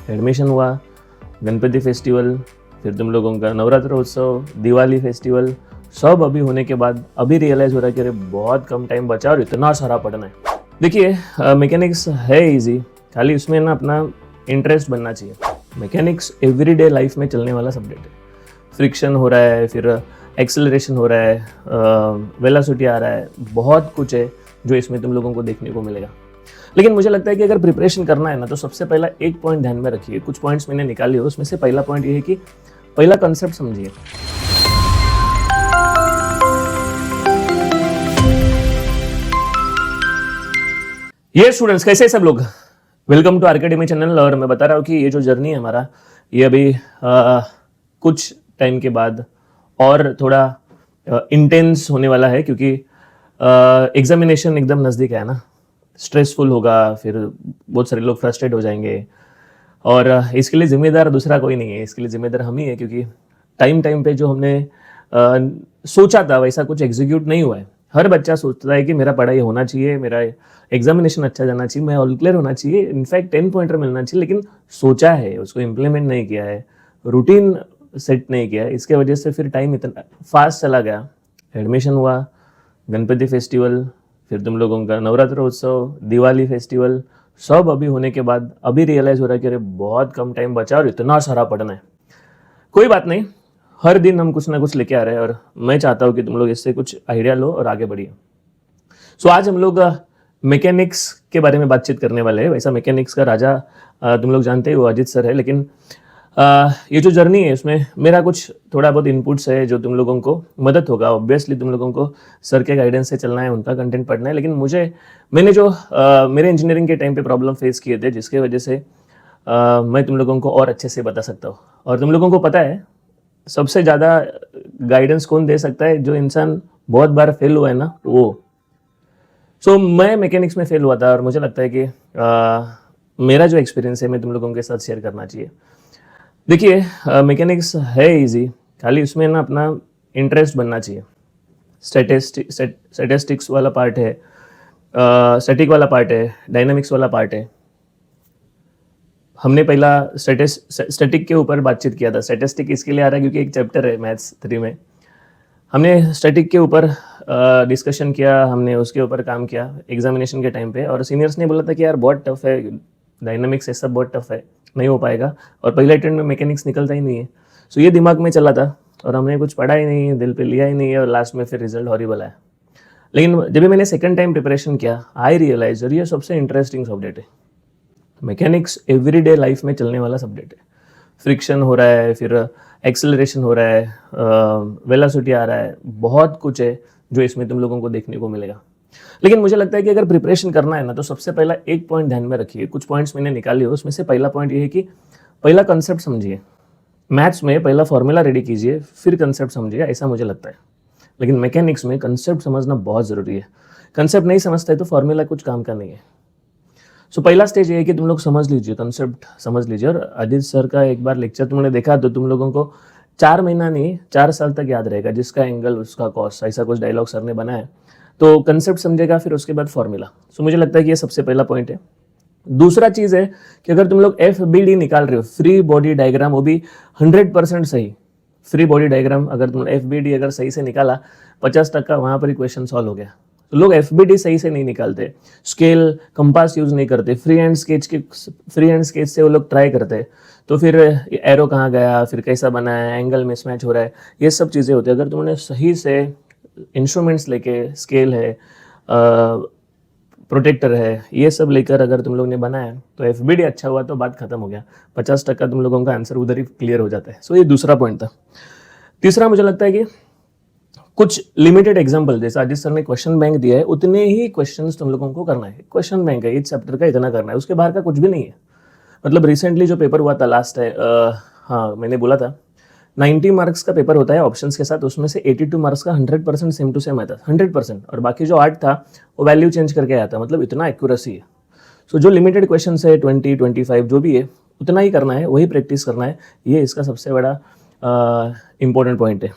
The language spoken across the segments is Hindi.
एडमिशन हुआ, गणपति फेस्टिवल, फिर तुम लोगों का नवरात्र उत्सव, दिवाली फेस्टिवल, सब अभी होने के बाद अभी रियलाइज़ हो रहा है कि अरे बहुत कम टाइम बचा और इतना सारा पढ़ना है। देखिए मैकेनिक्स है इजी, खाली उसमें ना अपना इंटरेस्ट बनना चाहिए। मैकेनिक्स एवरीडे लाइफ में चलने वाला सब्जेक्ट है। फ्रिक्शन हो रहा है, फिर एक्सेलरेशन हो रहा है, वेलोसिटी आ रहा है, बहुत कुछ है जो इसमें तुम लोगों को देखने को मिलेगा। लेकिन मुझे लगता है कि अगर प्रिपरेशन करना है ना तो सबसे पहला एक पॉइंट ध्यान में रखिए। कुछ पॉइंट्स मैंने निकाले हो, उसमें से पहला पॉइंट ये है कि पहला कंसेप्ट समझिए। ये स्टूडेंट्स कैसे हैं सब लोग? Welcome to RKademy channel. और मैं बता रहा हूँ कि ये जो जर्नी है हमारा, ये अभी कुछ टाइम के बाद और थोड़ा इंटेंस होने वाला है, क्योंकि एग्जामिनेशन एकदम नज़दीक है ना। स्ट्रेसफुल होगा, फिर बहुत सारे लोग फ्रस्ट्रेट हो जाएंगे, और इसके लिए जिम्मेदार दूसरा कोई नहीं है, इसके लिए जिम्मेदार हम ही है। क्योंकि टाइम पे जो हमने सोचा था वैसा कुछ एग्जीक्यूट नहीं हुआ है। हर बच्चा सोचता है कि मेरा पढ़ाई होना चाहिए, मेरा एग्जामिनेशन अच्छा जाना चाहिए, मैं ऑल क्लियर होना चाहिए, इनफैक्ट 10 पॉइंटर मिलना चाहिए, लेकिन सोचा है, उसको इम्प्लीमेंट नहीं किया है, रूटीन सेट नहीं किया है। इसके वजह से फिर टाइम इतना फास्ट चला गया। एडमिशन हुआ, गणपति फेस्टिवल, फिर तुम लोगों का नवरात्र उत्सव, दिवाली फेस्टिवल, सब अभी होने के बाद अभी रियलाइज़ हो रहा है कि अरे बहुत कम टाइम बचा और इतना सारा पढ़ना है। कोई बात नहीं, हर दिन हम कुछ ना कुछ लेके आ रहे हैं, और मैं चाहता हूँ कि तुम लोग इससे कुछ आइडिया लो और आगे बढ़िए। सो आज हम लोग मैकेनिक्स के बारे में बातचीत करने वाले हैं। वैसा मैकेनिक्स का राजा तुम लोग जानते ही वो अजीत सर है, लेकिन ये जो जर्नी है इसमें मेरा कुछ थोड़ा बहुत इनपुट्स है जो तुम लोगों को मदद होगा। ऑब्वियसली तुम लोगों को सर के गाइडेंस से चलना है, उनका कंटेंट पढ़ना है, लेकिन मैंने जो मेरे इंजीनियरिंग के टाइम पे प्रॉब्लम फेस किए थे, जिसके वजह से मैं तुम लोगों को और अच्छे से बता सकता हूँ। और तुम लोगों को पता है सबसे ज़्यादा गाइडेंस कौन दे सकता है? जो इंसान बहुत बार फेल हुआ है ना, वो। सो मैं मैकेनिक्स में फेल हुआ था, और मुझे लगता है कि मेरा जो एक्सपीरियंस है मैं तुम लोगों के साथ शेयर करना चाहिए। देखिए मैकेनिक्स है इजी, खाली उसमें ना अपना इंटरेस्ट बनना चाहिए। स्टैटिस्टिक्स वाला पार्ट है, स्टैटिक वाला पार्ट है, डायनामिक्स वाला पार्ट है। हमने पहला स्टैटिक के ऊपर बातचीत किया था। स्टैटिस्टिक इसके लिए आ रहा है क्योंकि एक चैप्टर है मैथ्स 3 में। हमने स्टैटिक के ऊपर डिस्कशन किया, हमने उसके ऊपर काम किया एग्जामिनेशन के टाइम पे, और सीनियर्स ने बोला था कि यार बहुत टफ है, डायनामिक्स ये सब बहुत टफ है, नहीं हो पाएगा, और पहले अटेम्प्ट में मैकेनिक्स निकलता ही नहीं है। सो ये दिमाग में चला था, और हमने कुछ पढ़ा ही नहीं, दिल पे लिया ही नहीं, और लास्ट में फिर रिजल्ट हॉरिबल आया। लेकिन जब भी मैंने सेकंड टाइम प्रिपरेशन किया, आई रियलाइज और ये सबसे इंटरेस्टिंग सब्जेक्ट है। मैकेनिक्स एवरीडे लाइफ में चलने वाला सब्जेक्ट है। फ्रिक्शन हो रहा है, फिर एक्सेलरेशन हो रहा है, वेलोसिटी आ रहा है, बहुत कुछ है जो इसमें तुम लोगों को देखने को मिलेगा। लेकिन मुझे लगता है कि अगर प्रिपरेशन करना है ना तो सबसे पहला एक पॉइंट ध्यान में रखिए। कुछ पॉइंट्स मैंने निकाले हो, उसमें से पहला पॉइंट ये है कि पहला कंसेप्ट समझिए। मैथ्स में पहला फॉर्मूला रेडी कीजिए, फिर कंसेप्ट समझिए, ऐसा मुझे लगता है। लेकिन मैकेनिक्स में कंसेप्ट समझना बहुत ज़रूरी है। कंसेप्ट नहीं समझता है तो फॉर्मूला कुछ काम का नहीं है। सो पहला स्टेज ये है कि तुम लोग समझ लीजिए, कंसेप्ट समझ लीजिए। और अजीत सर का एक बार लेक्चर तुमने देखा तो तुम लोगों को 4 महीना नहीं 4 साल तक याद रहेगा। जिसका एंगल उसका कॉस्ट, ऐसा कुछ डायलॉग सर ने बनाया। तो कंसेप्ट समझेगा, फिर उसके बाद फॉर्मूला। सो मुझे लगता है कि ये सबसे पहला पॉइंट है। दूसरा चीज़ है कि अगर तुम लोग FBD निकाल रहे हो, फ्री बॉडी डायग्राम, वो भी 100% सही। फ्री बॉडी डायग्राम अगर तुम FBD अगर सही से निकाला, 50% वहाँ पर ही क्वेश्चन सॉल्व हो गया। तो लोग FBD सही से नहीं निकालते, स्केल कंपास यूज़ नहीं करते, फ्री हैंड स्केच से वो लोग ट्राई करते, तो फिर एरो कहाँ गया, फिर कैसा बना है, एंगल मिसमैच हो रहा है, ये सब चीज़ें होती है। अगर तुमने सही से इंस्ट्रूमेंट्स लेके, स्केल है, प्रोटेक्टर है, ये सब लेकर अगर तुम लोग ने बनाया तो FBD अच्छा हुआ तो बात खत्म हो गया। 50% तुम लोगों का आंसर उधर ही क्लियर हो जाता है। सो ये दूसरा पॉइंट था। तीसरा मुझे लगता है कि कुछ लिमिटेड एग्जाम्पल, जैसा अजीत सर ने क्वेश्चन बैंक दिया है, उतने ही क्वेश्चंस तुम लोगों को करना है। क्वेश्चन बैंक है, इस चैप्टर का इतना करना है, उसके बाहर का कुछ भी नहीं है। मतलब रिसेंटली जो पेपर हुआ था लास्ट है, हाँ मैंने बोला था 90 मार्क्स का पेपर होता है ऑप्शंस के साथ, उसमें से 82 मार्क्स का 100% सेम टू सेम आता है, 100%, और बाकी जो 8 था वो वैल्यू चेंज करके आया था। मतलब इतना एक्यूरेसी है। सो जो लिमिटेड क्वेश्चन है 20, 25 जो भी है, उतना ही करना है, वही प्रैक्टिस करना है। ये इसका सबसे बड़ा इंपॉर्टेंट पॉइंट है।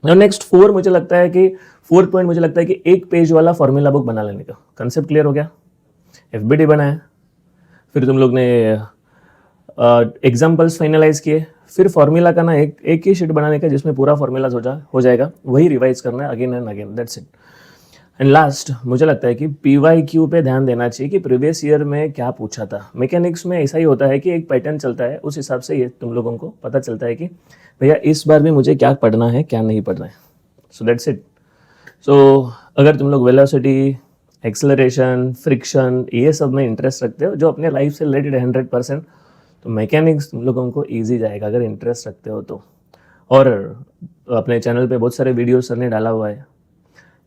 नेक्स्ट 4 मुझे लगता है कि 4th पॉइंट मुझे लगता है कि एक पेज वाला फॉर्मूला बुक बना लेने का। कंसेप्ट क्लियर हो गया, FBD बनाया, फिर तुम लोग ने एग्जाम्पल्स फाइनलाइज किए, फिर फॉर्मूला का ना एक ही शीट बनाने का जिसमें पूरा फॉर्मूलाज हो जाएगा, वही रिवाइज करना है again and again, that's it. And last मुझे लगता है कि PYQ पे ध्यान देना चाहिए कि प्रीवियस ईयर में क्या पूछा था। मैकेनिक्स में ऐसा ही होता है कि एक पैटर्न चलता है, उस हिसाब से ये तुम लोगों को पता चलता है कि भैया इस बार भी मुझे क्या पढ़ना है क्या नहीं पढ़ना है। So that's it. सो अगर तुम लोग वेलोसिटी, एक्सेलरेशन, फ्रिक्शन ये सब में इंटरेस्ट रखते हो जो अपने लाइफ से रिलेटेड 100%, तो मैकेनिक्स तुम लोगों को ईजी जाएगा अगर इंटरेस्ट रखते हो तो। और अपने चैनल पे बहुत सारे वीडियोस सर ने डाला हुआ है,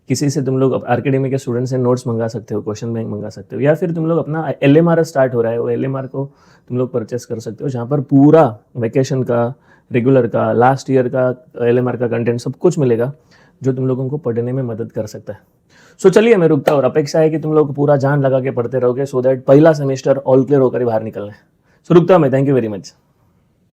किसी से तुम लोग आरकेडमी के स्टूडेंट से नोट्स मंगा सकते हो, क्वेश्चन बैंक मंगा सकते हो, या फिर तुम लोग अपना LMR स्टार्ट हो रहा है, वो LMR को तुम लोग परचेस कर सकते हो, जहाँ पर पूरा वेकेशन का, रेगुलर का, लास्ट ईयर का LMR का कंटेंट सब कुछ मिलेगा जो तुम लोगों को पढ़ने में मदद कर सकता है। सो चलिए मैं रुकता हूँ, और अपेक्षा है कि तुम लोग पूरा जान लगा के पढ़ते रहोगे, सो दैट पहला सेमेस्टर ऑल क्लियर होकर ही बाहर निकलना है। सो रुकता हूँ मैं, थैंक यू वेरी मच।